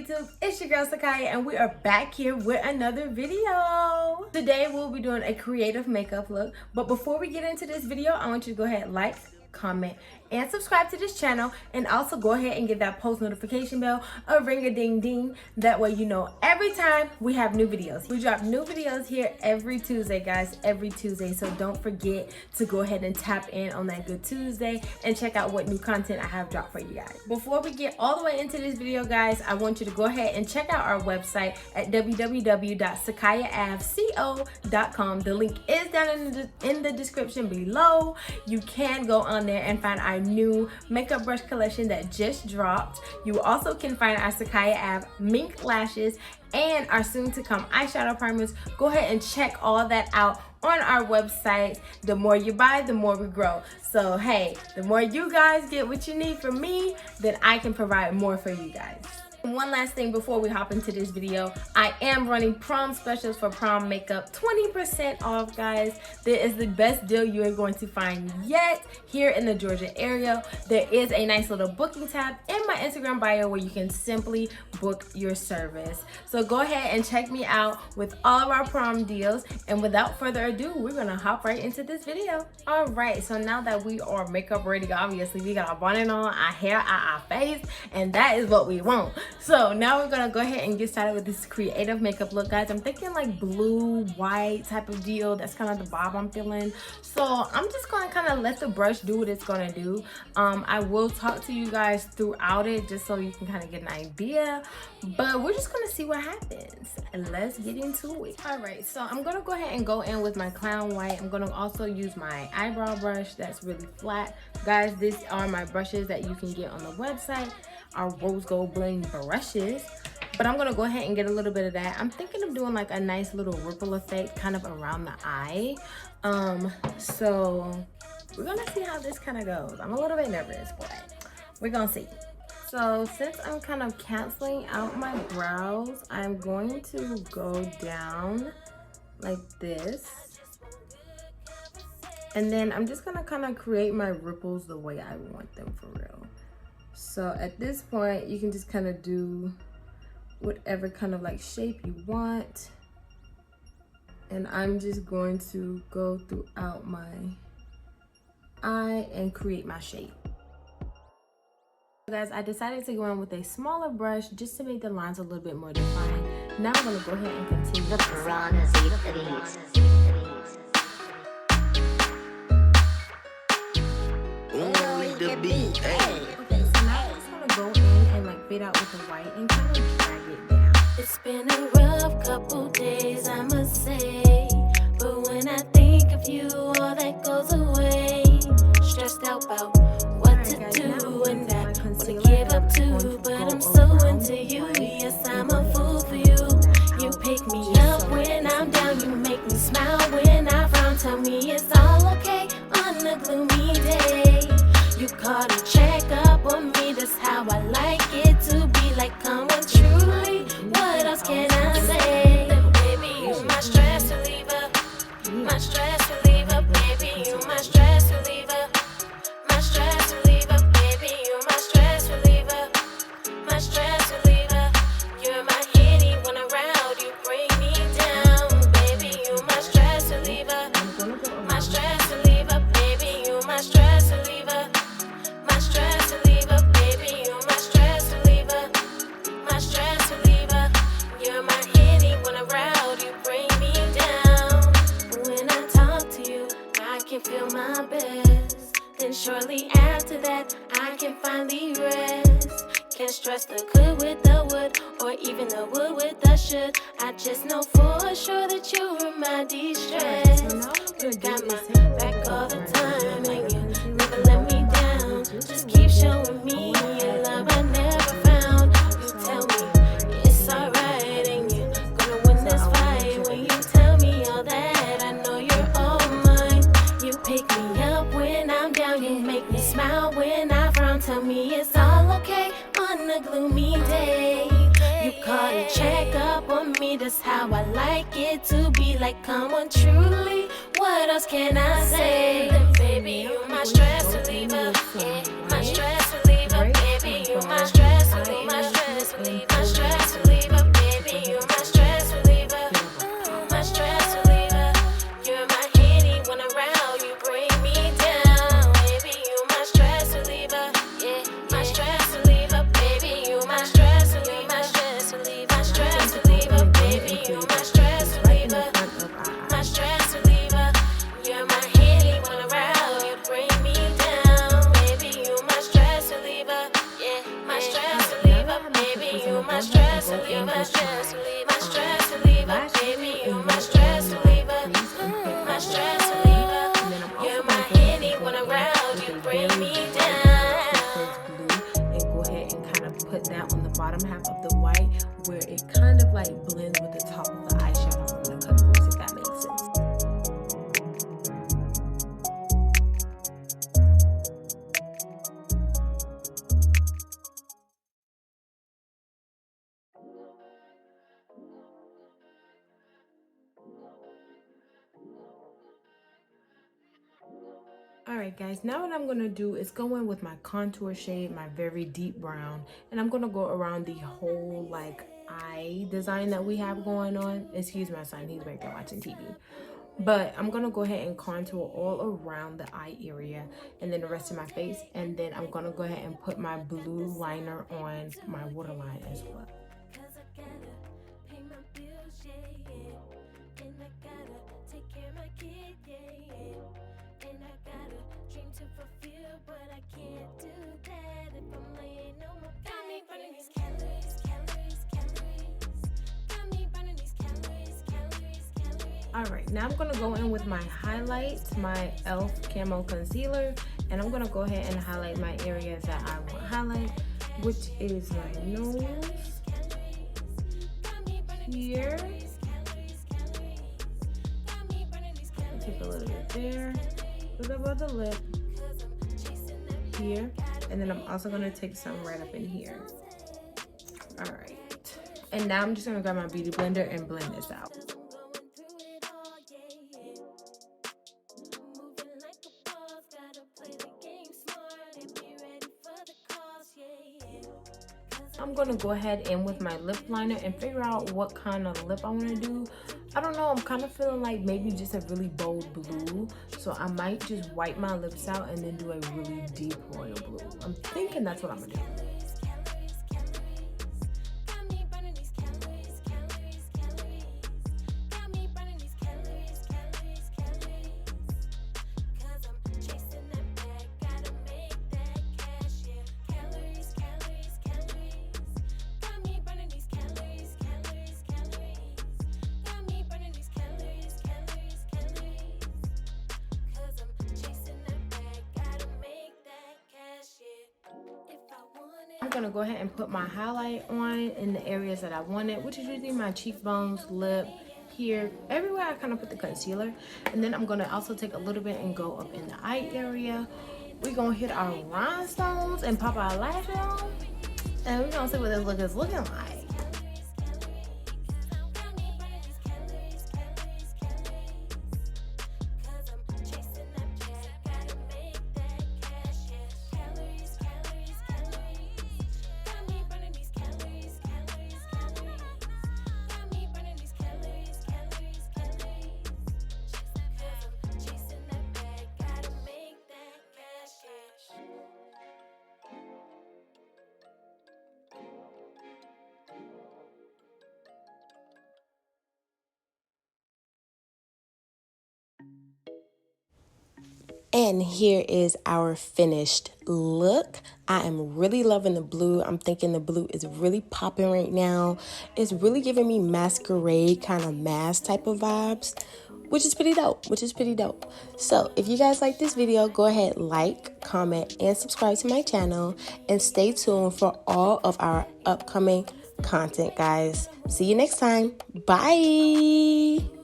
YouTube? It's your girl Sakaya, and we are back here with another video. Today we'll be doing a creative makeup look, but before we get into this video, I want you to go ahead and like, comment, and subscribe to this channel, and also go ahead and get that post notification bell a ring-a-ding-ding. That way you know every time we have new videos. We drop new videos here every Tuesday, guys, every Tuesday, so don't forget to go ahead and tap in on that Good Tuesday and check out what new content I have dropped for you guys. Before we get all the way into this video, guys, I want you to go ahead and check out our website at www.sakayaavco.com. The link is down in the description below. You can go on there and find our new makeup brush collection that just dropped. You also can find our Sakaya Ave mink lashes and our soon to come eyeshadow primers. Go ahead and check all that out on our website. The more you buy, the more we grow. So hey, the more you guys get what you need from me, then I can provide more for you guys. One last thing before we hop into this video, I am running prom specials for prom makeup, 20% off, guys. There is the best deal you are going to find yet here in the Georgia area. There is a nice little booking tab in my Instagram bio where you can simply book your service. So go ahead and check me out with all of our prom deals, and without further ado, we're gonna hop right into this video. All right, so now that we are makeup ready, obviously we got our bonnet on, our hair, our face, and that is what we want. So now we're gonna go ahead and get started with this creative makeup look, guys. I'm thinking like blue, white type of deal. That's kind of the vibe I'm feeling. So I'm just gonna kind of let the brush do what it's gonna do. I will talk to you guys throughout it just so you can kind of get an idea, but we're just gonna see what happens, and let's get into it. All right, so I'm gonna go ahead and go in with my clown white. I'm gonna also use my eyebrow brush that's really flat. Guys, these are my brushes that you can get on the website, our rose gold bling brushes, but I'm gonna go ahead and get a little bit of that. I'm thinking of doing like a nice little ripple effect kind of around the eye. So we're gonna see how this kind of goes. I'm a little bit nervous, but we're gonna see. So since I'm kind of canceling out my brows, I'm going to go down like this, and then I'm just gonna kind of create my ripples the way I want them for real. So at this point, you can just kind of do whatever kind of like shape you want. And I'm just going to go throughout my eye and create my shape. Guys, I decided to go in with a smaller brush just to make the lines a little bit more defined. Now I'm going to go ahead and continue. The piranhas eat the beats. Only the beat, hey. Go in and like fade out with the white and kind of drag it down. It's been a rough couple days, I must say, but when I think of you, all that goes away. Stressed out about what to do and I wanna give up too, but I'm so into you. Yes, I'm a fool for you. You pick me up when I'm down, you make me smile when I frown. Tell me it's all okay on a gloomy day. You call to check up on me, that's how I like it to be. Like, come on, truly, what else can I say? Baby, you my stress reliever, my stress reliever. Baby, you my stress reliever, my stress reliever. Baby, you my stress reliever, my stress reliever. You're my hitty when I'm around, you bring me down. Baby, you my stress reliever, my stress reliever. Baby, you my stress reliever, my stress reliever. Baby, you my stress reliever, my stress reliever. You're my hitty when I'm around, you bring me down. When I talk to you, I can feel my best. Then shortly after that, I can finally rest. Can't stress the good with the wood, or even the wood with the should. I just know for sure that you are my de-stress. You got my back all the time, and you never let me down. Just keep showing me your love I never found. You tell me it's alright, and you're gonna win this fight. When you tell me all that, I know you're all mine. You pick me up when I'm down, you make me smile when I frown. Tell me it's all okay on a gloomy day. You call to check up on me, that's how I like it to be. Like, come on, truly, what else can I say? Baby, you my stress reliever, yeah, my stress reliever. Baby, you my stress reliever, my stress reliever, my stress go ahead and go in with my lash glue and go in my crease and pick my stress reliever. And then I'm also going to go ahead and go in with a very turquoise blue and go ahead and kind of put that on the bottom half of the white where it kind of like blends with the top of the eyeshadow from the cut crease, if that makes sense. Alright guys, now what I'm going to do is go in with my contour shade, my very deep brown, and I'm going to go around the whole like eye design that we have going on. Excuse my son, he's right there watching TV. But I'm going to go ahead and contour all around the eye area and then the rest of my face. And then I'm going to go ahead and put my blue liner on my waterline as well. Alright, now I'm going to go in with my highlights, my e.l.f. Camo Concealer, and I'm going to go ahead and highlight my areas that I want highlight, which is my nose, here, take a little bit there, a little above the lip, here, and then I'm also going to take some right up in here. Alright, and now I'm just going to grab my beauty blender and blend this out. I'm going to go ahead in with my lip liner and figure out what kind of lip I want to do. I don't know, I'm kind of feeling like maybe just a really bold blue. So I might just wipe my lips out and then do a really deep royal blue. I'm thinking that's what I'm going to do. I'm going to go ahead and put my highlight on in the areas that I wanted, which is usually my cheekbones, lip, here, everywhere I kind of put the concealer. And then I'm going to also take a little bit and go up in the eye area. We're going to hit our rhinestones and pop our lashes on. And we're going to see what this look is looking like. And here is our finished look. I am really loving the blue. I'm thinking the blue is really popping right now. It's really giving me masquerade kind of mask type of vibes, which is pretty dope. So if you guys like this video, go ahead, like, comment, and subscribe to my channel. And stay tuned for all of our upcoming content, guys. See you next time. Bye.